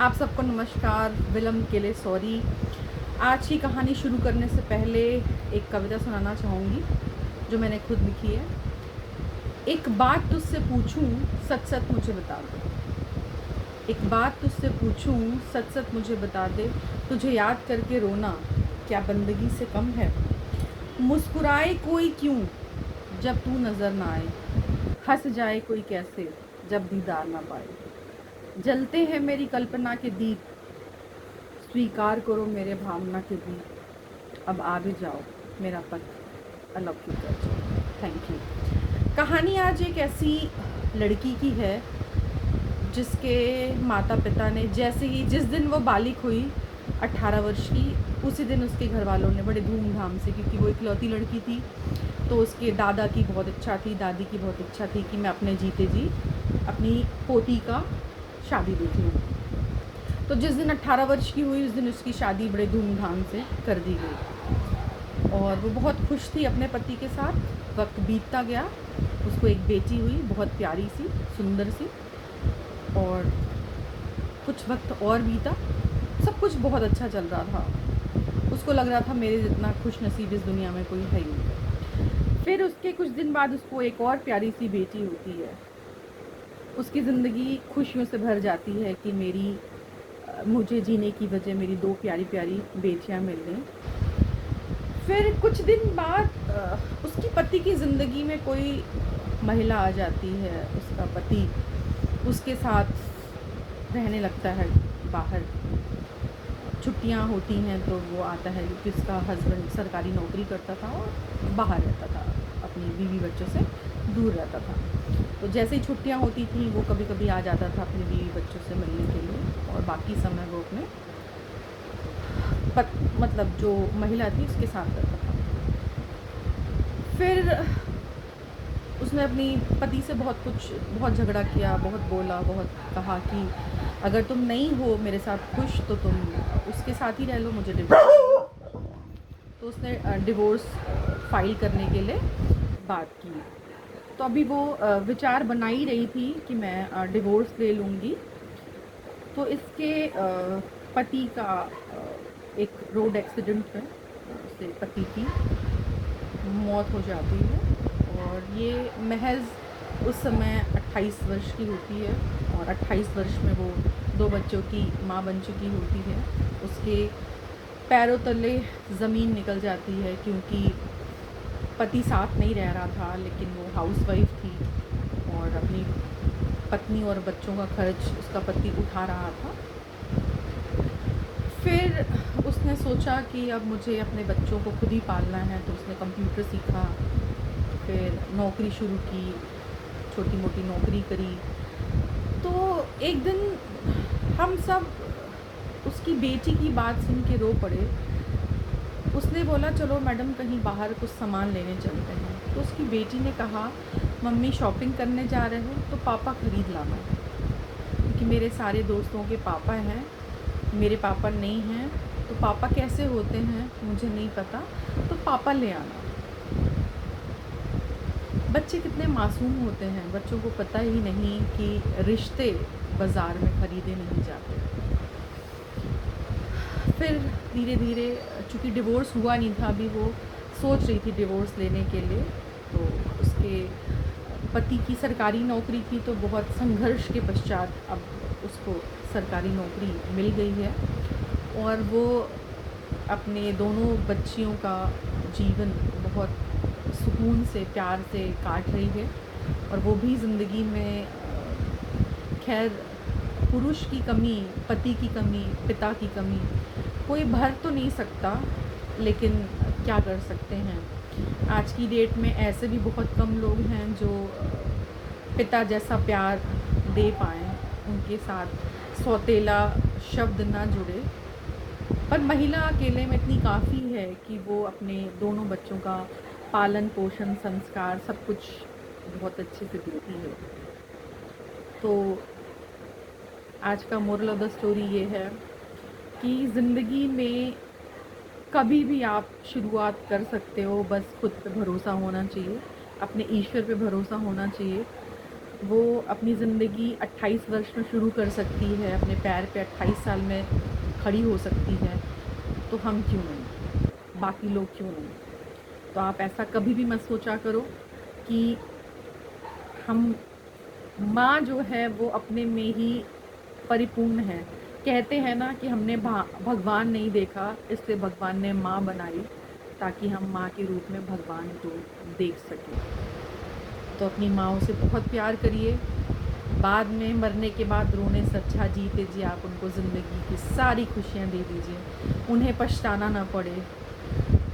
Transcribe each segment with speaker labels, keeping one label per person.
Speaker 1: आप सबको नमस्कार। विलम्ब के लिए सॉरी। आज की कहानी शुरू करने से पहले एक कविता सुनाना चाहूँगी जो मैंने खुद लिखी है। एक बात तुझसे पूछूं, सच सच मुझे बता दे। एक बात तुझसे पूछूं, सच सच मुझे बता दे। तुझे याद करके रोना क्या बंदगी से कम है? मुस्कुराए कोई क्यों जब तू नज़र ना आए, हंस जाए कोई कैसे जब दीदार ना पाए। जलते हैं मेरी कल्पना के दीप, स्वीकार करो मेरे भावना के दीप। अब आ भी जाओ मेरा पथ अलौकिक कर जाओ। Thank you. कहानी आज एक ऐसी लड़की की है जिसके माता पिता ने जैसे ही जिस दिन वो बालिग हुई 18 वर्ष की, उसी दिन उसके घर वालों ने बड़े धूमधाम से, क्योंकि वो इकलौती लड़की थी, तो उसके दादा की बहुत इच्छा थी, दादी की बहुत इच्छा थी कि मैं अपने जीते जी अपनी पोती का शादी देख लूँ। तो जिस दिन 18 वर्ष की हुई उस दिन उसकी शादी बड़े धूमधाम से कर दी गई और वो बहुत खुश थी अपने पति के साथ। वक्त बीतता गया, उसको एक बेटी हुई, बहुत प्यारी सी, सुंदर सी। और कुछ वक्त और बीता, सब कुछ बहुत अच्छा चल रहा था। उसको लग रहा था मेरे जितना खुश नसीब इस दुनिया में कोई है ही नहीं। फिर उसके कुछ दिन बाद उसको एक और प्यारी सी बेटी होती है। उसकी ज़िंदगी खुशियों से भर जाती है कि मुझे जीने की वजह मेरी दो प्यारी प्यारी बेटियां मिल गईं। फिर कुछ दिन बाद उसकी पति की ज़िंदगी में कोई महिला आ जाती है। उसका पति उसके साथ रहने लगता है बाहर। छुट्टियां होती हैं तो वो आता है, क्योंकि उसका हस्बैंड सरकारी नौकरी करता था और बाहर रहता था, अपनी बीवी बच्चों से दूर रहता था। तो जैसे ही छुट्टियां होती थी वो कभी कभी आ जाता था अपने बीवी बच्चों से मिलने के लिए, और बाकी समय वो अपने मतलब जो महिला थी उसके साथ रहता था। फिर उसने अपनी पति से बहुत झगड़ा किया, बहुत बोला, बहुत कहा कि अगर तुम नहीं हो मेरे साथ खुश तो तुम उसके साथ ही रह लो, मुझे डिवोर्स। तो उसने डिवोर्स फाइल करने के लिए बात की। तो अभी वो विचार बना ही रही थी कि मैं डिवोर्स ले लूँगी। तो इसके पति का एक रोड एक्सीडेंट में उससे पति की मौत हो जाती है। और ये महज उस समय 28 वर्ष की होती है, और 28 वर्ष में वो दो बच्चों की माँ बन चुकी होती है। उसके पैरों तले ज़मीन निकल जाती है, क्योंकि पति साथ नहीं रह रहा था, लेकिन वो हाउसवाइफ थी और अपनी पत्नी और बच्चों का खर्च उसका पति उठा रहा था। फिर उसने सोचा कि अब मुझे अपने बच्चों को खुद ही पालना है, तो उसने कंप्यूटर सीखा, फिर नौकरी शुरू की, छोटी मोटी नौकरी करी। तो एक दिन हम सब उसकी बेटी की बात सुन के रो पड़े। उसने बोला चलो मैडम कहीं बाहर कुछ सामान लेने चलते हैं। तो उसकी बेटी ने कहा मम्मी शॉपिंग करने जा रहे हो तो पापा ख़रीद लाना, क्योंकि मेरे सारे दोस्तों के पापा हैं, मेरे पापा नहीं हैं। तो पापा कैसे होते हैं मुझे नहीं पता, तो पापा ले आना। बच्चे कितने मासूम होते हैं, बच्चों को पता ही नहीं कि रिश्ते बाज़ार में ख़रीदे नहीं जाते। फिर धीरे धीरे, चूँकि डिवोर्स हुआ नहीं था अभी, वो सोच रही थी डिवोर्स लेने के लिए। तो उसके पति की सरकारी नौकरी थी, तो बहुत संघर्ष के पश्चात अब उसको सरकारी नौकरी मिल गई है, और वो अपने दोनों बच्चियों का जीवन बहुत सुकून से, प्यार से काट रही है। और वो भी ज़िंदगी में खैर पुरुष की कमी, पति की कमी, पिता की कमी कोई भर तो नहीं सकता, लेकिन क्या कर सकते हैं। आज की डेट में ऐसे भी बहुत कम लोग हैं जो पिता जैसा प्यार दे पाएँ, उनके साथ सौतेला शब्द ना जुड़े। पर महिला अकेले में इतनी काफ़ी है कि वो अपने दोनों बच्चों का पालन पोषण संस्कार सब कुछ बहुत अच्छे से देती है। तो आज का मोरल ऑफ द स्टोरी ये है कि ज़िंदगी में कभी भी आप शुरुआत कर सकते हो, बस खुद पे भरोसा होना चाहिए, अपने ईश्वर पे भरोसा होना चाहिए। वो अपनी ज़िंदगी 28 वर्ष में शुरू कर सकती है, अपने पैर पे 28 साल में खड़ी हो सकती है, तो हम क्यों नहीं? बाकी लोग क्यों नहीं? तो आप ऐसा कभी भी मत सोचा करो कि हम माँ जो है वो अपने में ही परिपूर्ण है। कहते हैं ना कि हमने भगवान नहीं देखा, इसलिए भगवान ने माँ बनाई ताकि हम माँ के रूप में भगवान को देख सकें। तो अपनी माँओं से बहुत प्यार करिए। बाद में मरने के बाद रोने से अच्छा जीते जी आप उनको ज़िंदगी की सारी खुशियाँ दे दीजिए, उन्हें पछताना ना पड़े।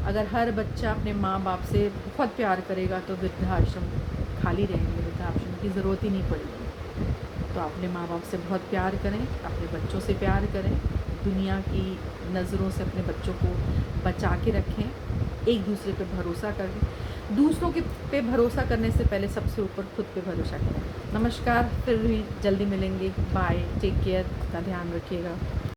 Speaker 1: अगर हर बच्चा अपने माँ बाप से बहुत प्यार करेगा तो वृद्धाश्रम खाली रहेंगे, वृद्धाश्रम की ज़रूरत ही नहीं पड़ेगी। तो अपने माँ बाप से बहुत प्यार करें, अपने बच्चों से प्यार करें, दुनिया की नज़रों से अपने बच्चों को बचा के रखें, एक दूसरे पे भरोसा करें। दूसरों के पे भरोसा करने से पहले सबसे ऊपर खुद पे भरोसा करें। नमस्कार, फिर भी जल्दी मिलेंगे। बाय, टेक केयर, अपना ध्यान रखिएगा।